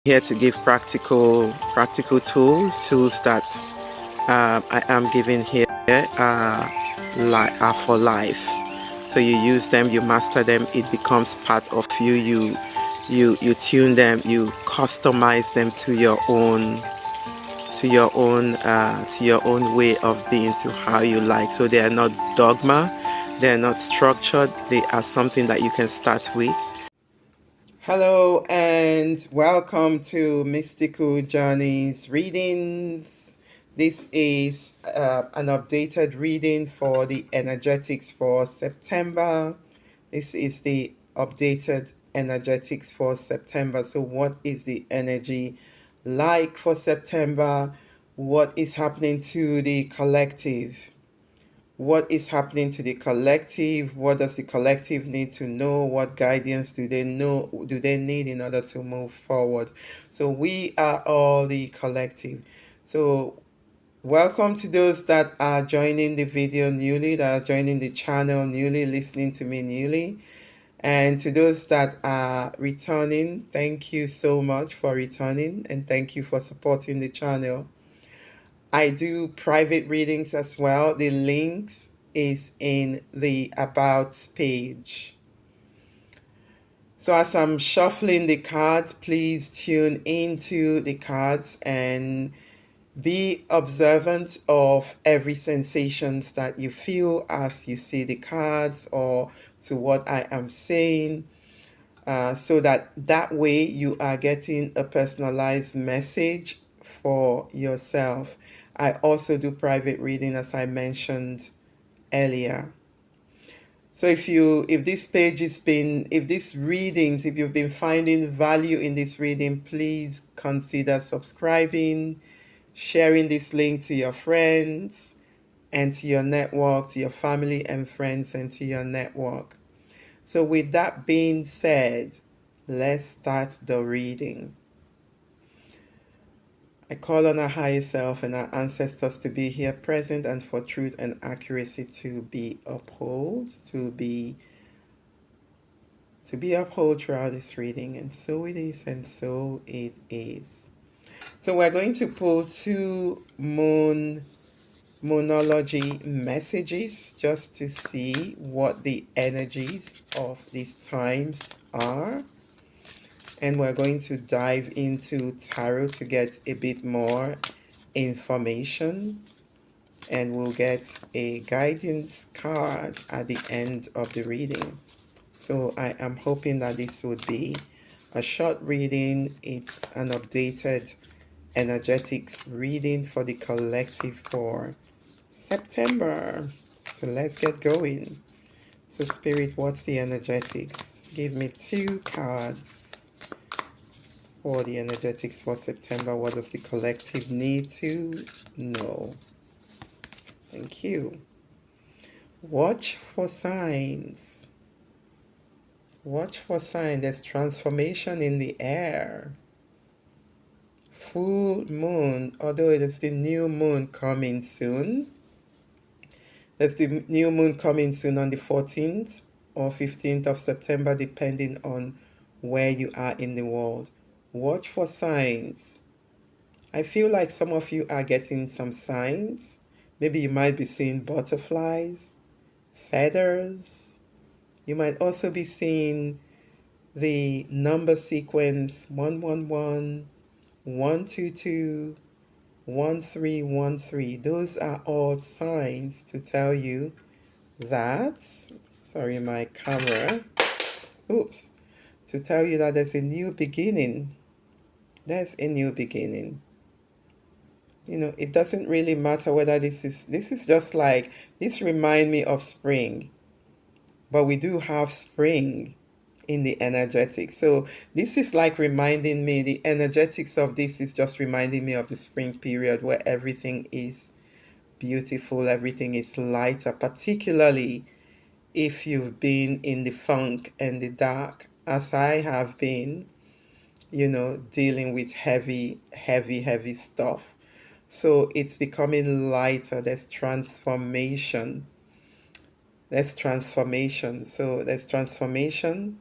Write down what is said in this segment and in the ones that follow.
here to give practical tools that I am giving here are for life. So you use them, you master them, it becomes part of you. You tune them, you customize them to your own way of being, to how you like. So they are not dogma, they are not structured, they are something that you can start with. Hello and welcome to Mystical Journeys Readings. This is an updated reading for the energetics for September. This is the updated energetics for September. So, what is the energy like for September? What is happening to the collective? What is happening to the collective? What does the collective need to know? What guidance do they need in order to move forward? So we are all the collective. So welcome to those that are joining the video newly, that are joining the channel newly, listening to me newly. And to those that are returning, thank you so much for returning, and thank you for supporting the channel. I do private readings as well. The links is in the About page. So as I'm shuffling the cards, please tune into the cards and be observant of every sensations that you feel as you see the cards or to what I am saying, so that way you are getting a personalized message for yourself. I also do private reading, as I mentioned earlier. So if this page has been, if these readings, if you've been finding value in this reading, please consider subscribing, sharing this link to your friends and to your network, to your family and friends and to your network. So with that being said, let's start the reading. I call on our higher self and our ancestors to be here present and for truth and accuracy to be upheld, to be upheld throughout this reading. And so it is, and so it is. So we're going to pull two moonology messages just to see what the energies of these times are. And we're going to dive into tarot to get a bit more information, and we'll get a guidance card at the end of the reading. So I am hoping that this would be a short reading. It's an updated energetics reading for the collective for September. So let's get going. So Spirit, what's the energetics? Give me two cards for the energetics for September. What does the collective need to know? Thank you. Watch for signs. Watch for signs. There's transformation in the air. Full moon, although it is the new moon coming soon. There's the new moon coming soon on the 14th or 15th of September, depending on where you are in the world. Watch for signs. I feel like some of you are getting some signs. Maybe you might be seeing butterflies, feathers. You might also be seeing the number sequence 111, 122, 1313. Those are all signs to tell you that, sorry, my camera, oops, to tell you that there's a new beginning. There's a new beginning. You know, it doesn't really matter whether this is just like, this remind me of spring, but we do have spring in the energetics. So this is like reminding me, the energetics of this is just reminding me of the spring period where everything is beautiful, everything is lighter, particularly if you've been in the funk and the dark, as I have been, you know, dealing with heavy stuff. So it's becoming lighter. There's transformation. There's transformation. So there's transformation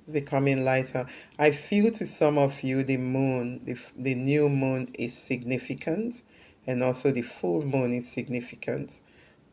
It's becoming lighter. I feel to some of you the moon, the new moon is significant, and also the full moon is significant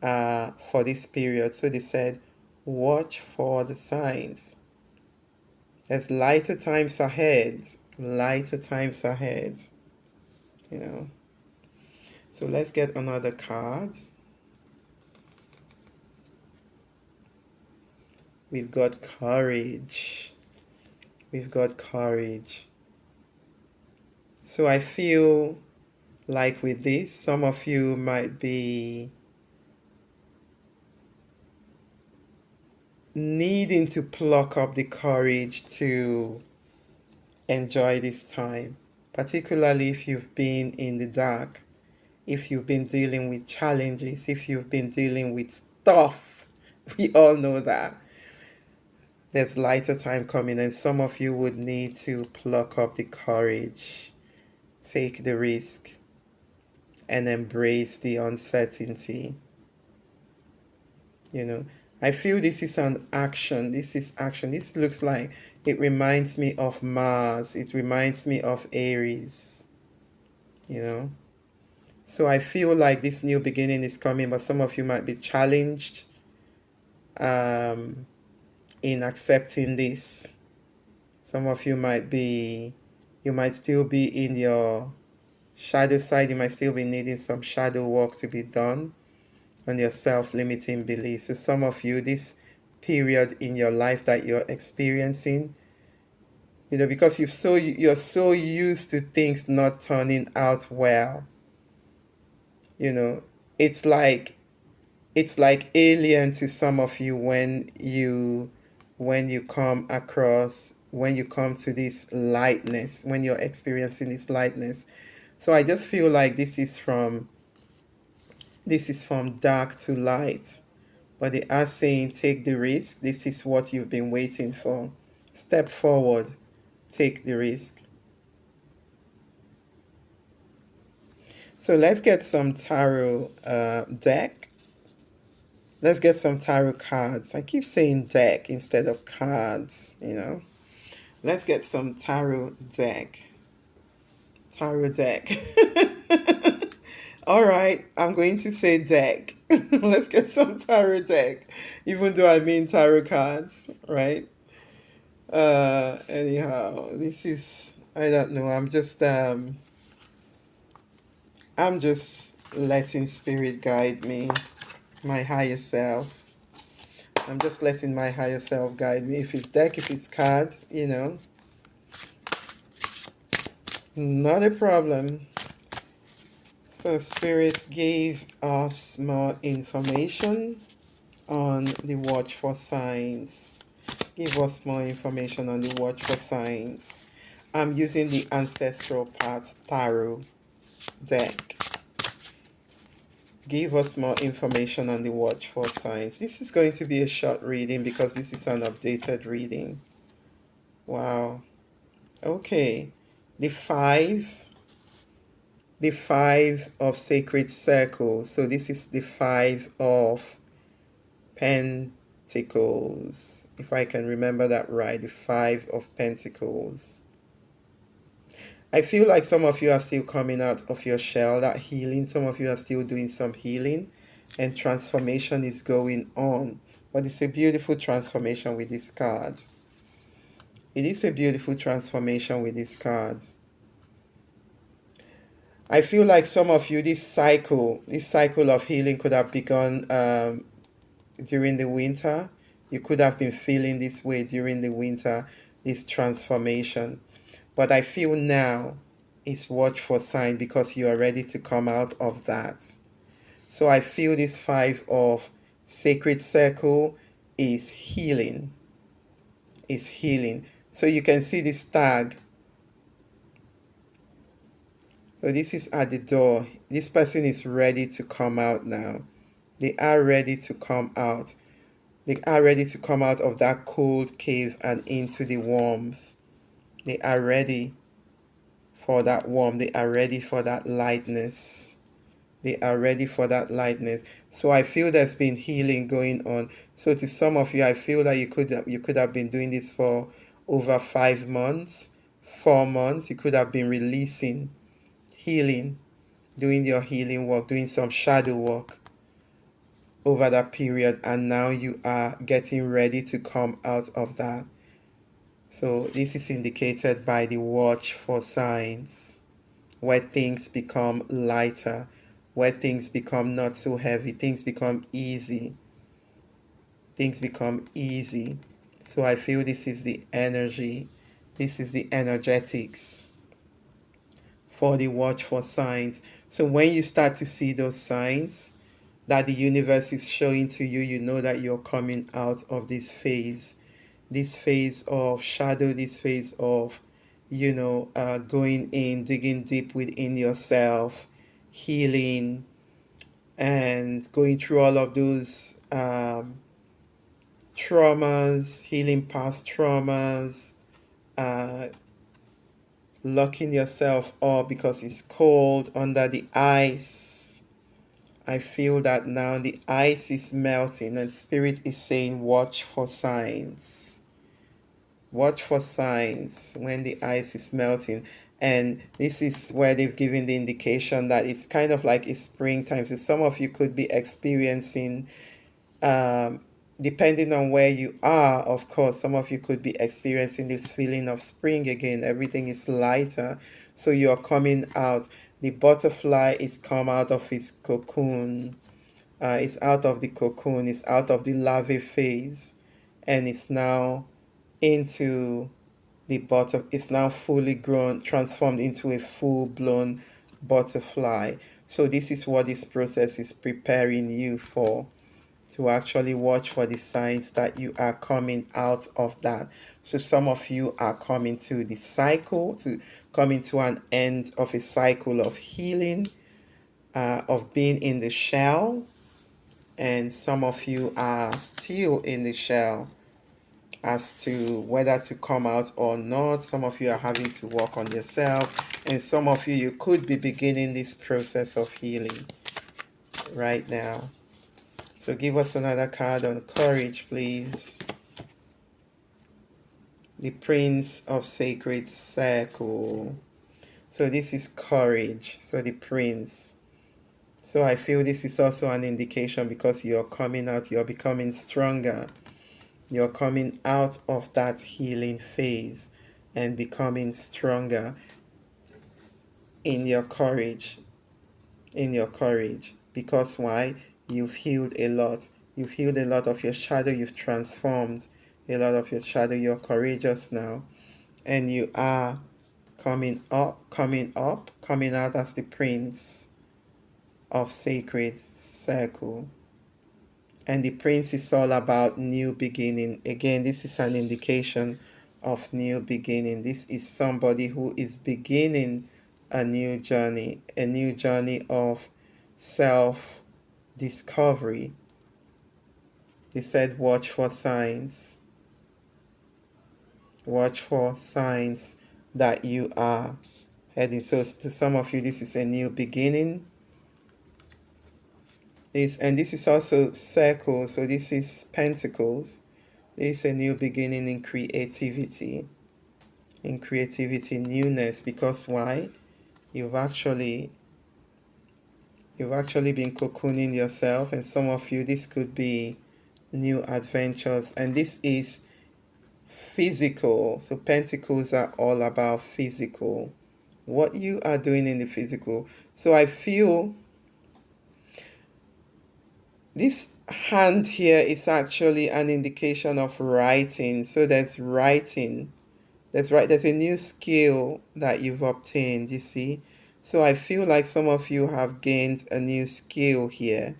for this period. So they said, watch for the signs. There's lighter times ahead, lighter times ahead, you know. So let's get another card. We've got courage. We've got courage. So I feel like with this, some of you might be needing to pluck up the courage to enjoy this time, particularly if you've been in the dark, if you've been dealing with challenges, if you've been dealing with stuff. We all know that. There's lighter time coming, and some of you would need to pluck up the courage, take the risk, and embrace the uncertainty. You know, I feel this is an action. This is action. This looks like it reminds me of Mars. It reminds me of Aries, you know. So I feel like this new beginning is coming, but some of you might be challenged in accepting this. Some of you you might still be in your shadow side. You might still be needing some shadow work to be done on your self-limiting beliefs. So some of you, this period in your life that you're experiencing, because you're so used to things not turning out well. It's like alien to some of you when you come to this lightness, when you're experiencing this lightness. So I just feel like this is from dark to light. But they are saying, take the risk. This is what you've been waiting for. Step forward. Take the risk. So let's get some tarot deck. Let's get some tarot cards. I keep saying deck instead of cards. Let's get some tarot deck. Tarot deck. All right, I'm going to say deck. Let's get some tarot deck, even though I mean tarot cards, right? Anyhow, this is, I don't know. I'm just letting spirit guide me, my higher self. I'm just letting my higher self guide me. If it's deck, if it's card, not a problem. So spirit gave us more information on the watch for signs. Give us more information on the watch for signs. I'm using the Ancestral Path Tarot deck. Give us more information on the watch for signs. This is going to be a short reading because this is an updated reading. Wow. Okay. The five of sacred circles. So this is the 5 of Pentacles. If I can remember that right, the 5 of Pentacles. I feel like some of you are still coming out of your shell, that healing. Some of you are still doing some healing, and transformation is going on. But it's a beautiful transformation with this card. It is a beautiful transformation with these cards. I feel like some of you, this cycle of healing could have begun during the winter. You could have been feeling this way during the winter, this transformation. But I feel now is watch for sign because you are ready to come out of that. So I feel this 5 of sacred circle is healing. Is healing. So you can see this tag. So this is at the door. This person is ready to come out now. They are ready to come out. They are ready to come out of that cold cave and into the warmth. They are ready for that warmth. They are ready for that lightness. They are ready for that lightness. So I feel there's been healing going on. So to some of you, I feel that you could have been doing this for over 5 months, 4 months. You could have been releasing, healing, doing your healing work, doing some shadow work over that period, and now you are getting ready to come out of that. So this is indicated by the watch for signs, where things become lighter, where things become not so heavy, things become easy. Things become easy. So I feel this is the energy, this is the energetics for the watch for signs. So when you start to see those signs that the universe is showing to you, you know that you're coming out of this phase of shadow, this phase of, going in, digging deep within yourself, healing, and going through all of those traumas, healing past traumas, uh, locking yourself up because it's cold under the ice. I feel that now the ice is melting and spirit is saying, watch for signs. Watch for signs when the ice is melting. And this is where they've given the indication that it's kind of like it's springtime. So some of you could be experiencing, um, depending on where you are, of course, some of you could be experiencing this feeling of spring again. Everything is lighter. So you're coming out. The butterfly is come out of its cocoon. It's out of the cocoon. It's out of the larvae phase. And it's now into the butterfly. It's now fully grown, transformed into a full-blown butterfly. So this is what this process is preparing you for, to actually watch for the signs that you are coming out of that. So some of you are coming to the cycle, to coming to an end of a cycle of healing, of being in the shell, and some of you are still in the shell as to whether to come out or not. Some of you are having to work on yourself, and some of you could be beginning this process of healing right now. So give us another card on courage, please. The Prince of Sacred Circle. So this is courage. So the Prince. So I feel this is also an indication, because you're coming out, you're becoming stronger. You're coming out of that healing phase and becoming stronger in your courage. In your courage. Because why? You've healed a lot. You've healed a lot of your shadow. You've transformed a lot of your shadow. You're courageous now. And you are coming up, coming out as the Prince of Sacred Circle. And the Prince is all about new beginning. Again, this is an indication of new beginning. This is somebody who is beginning a new journey of self discovery. They said, watch for signs. Watch for signs that you are heading. So to some of you, this is a new beginning. This is also circle. So this is pentacles. This is a new beginning in creativity. In creativity, newness. Because why? You've actually been cocooning yourself, and some of you, this could be new adventures, and this is physical. So pentacles are all about physical, what you are doing in the physical. So I feel this hand here is actually an indication of writing. So there's writing. That's right, there's a new skill that you've obtained, you see. So I feel like some of you have gained a new skill here.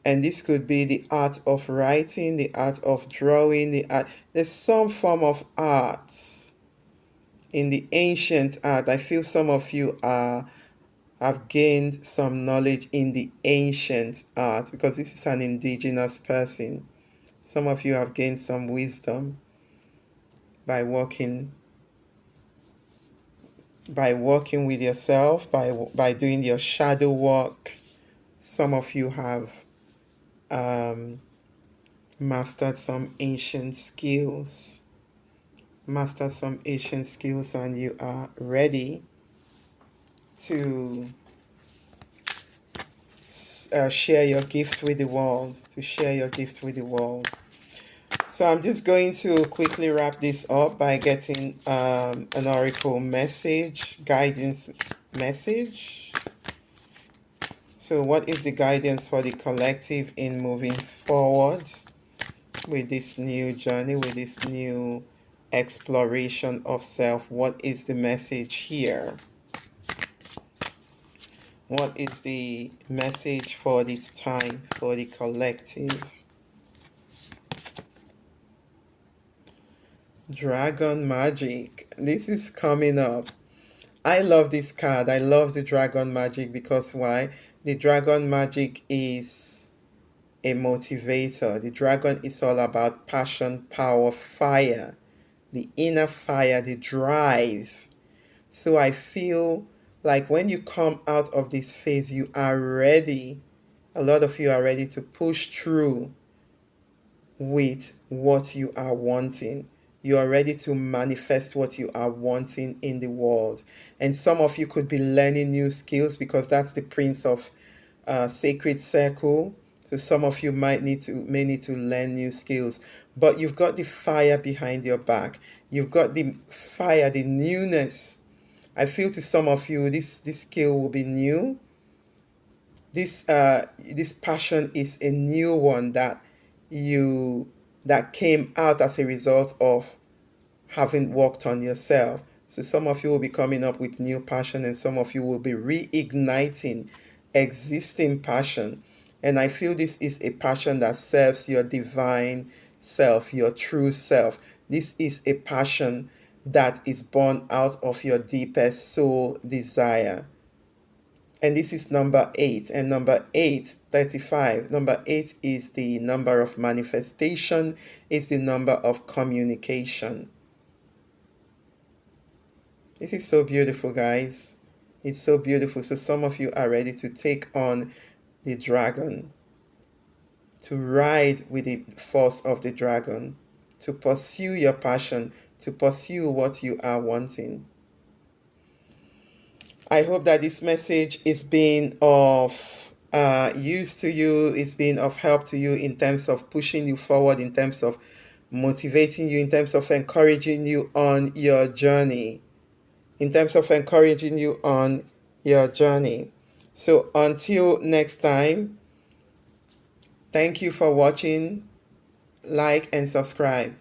And this could be the art of writing, the art of drawing, there's some form of art. In the ancient art, I feel some of you have gained some knowledge in the ancient art, because this is an indigenous person. Some of you have gained some wisdom by working with yourself, by doing your shadow work. Some of you have mastered some ancient skills. master some Asian skills and you are ready to share your gift with the world, to share your gift with the world. So I'm just going to quickly wrap this up by getting an oracle message, guidance message. So what is the guidance for the collective in moving forward with this new journey, with this new exploration of self? What is the message here? What is the message for this time for the collective? Dragon magic. This is coming up. I love this card. I love the dragon magic because why? The dragon magic is a motivator. The dragon is all about passion, power, fire, the inner fire, the drive. So I feel like when you come out of this phase, you are ready. A lot of you are ready to push through with what you are wanting. You are ready to manifest what you are wanting in the world. And some of you could be learning new skills because that's the Prince of Sacred Circle. So some of you may need to learn new skills. But you've got the fire behind your back. You've got the fire, the newness. I feel to some of you this skill will be new. This passion is a new one you that came out as a result of having worked on yourself. So some of you will be coming up with new passion and some of you will be reigniting existing passion. And I feel this is a passion that serves your divine self, your true self. This is a passion that is born out of your deepest soul desire. And this is number 8. And number 8, 35. Number 8 is the number of manifestation, it's the number of communication. This is so beautiful, guys. It's so beautiful. So some of you are ready to take on the dragon, to ride with the force of the dragon, to pursue your passion, to pursue what you are wanting. I hope that this message is being of use to you, it's being of help to you in terms of pushing you forward, in terms of motivating you, in terms of encouraging you on your journey. In terms of encouraging you on your journey. So until next time, thank you for watching, like and subscribe.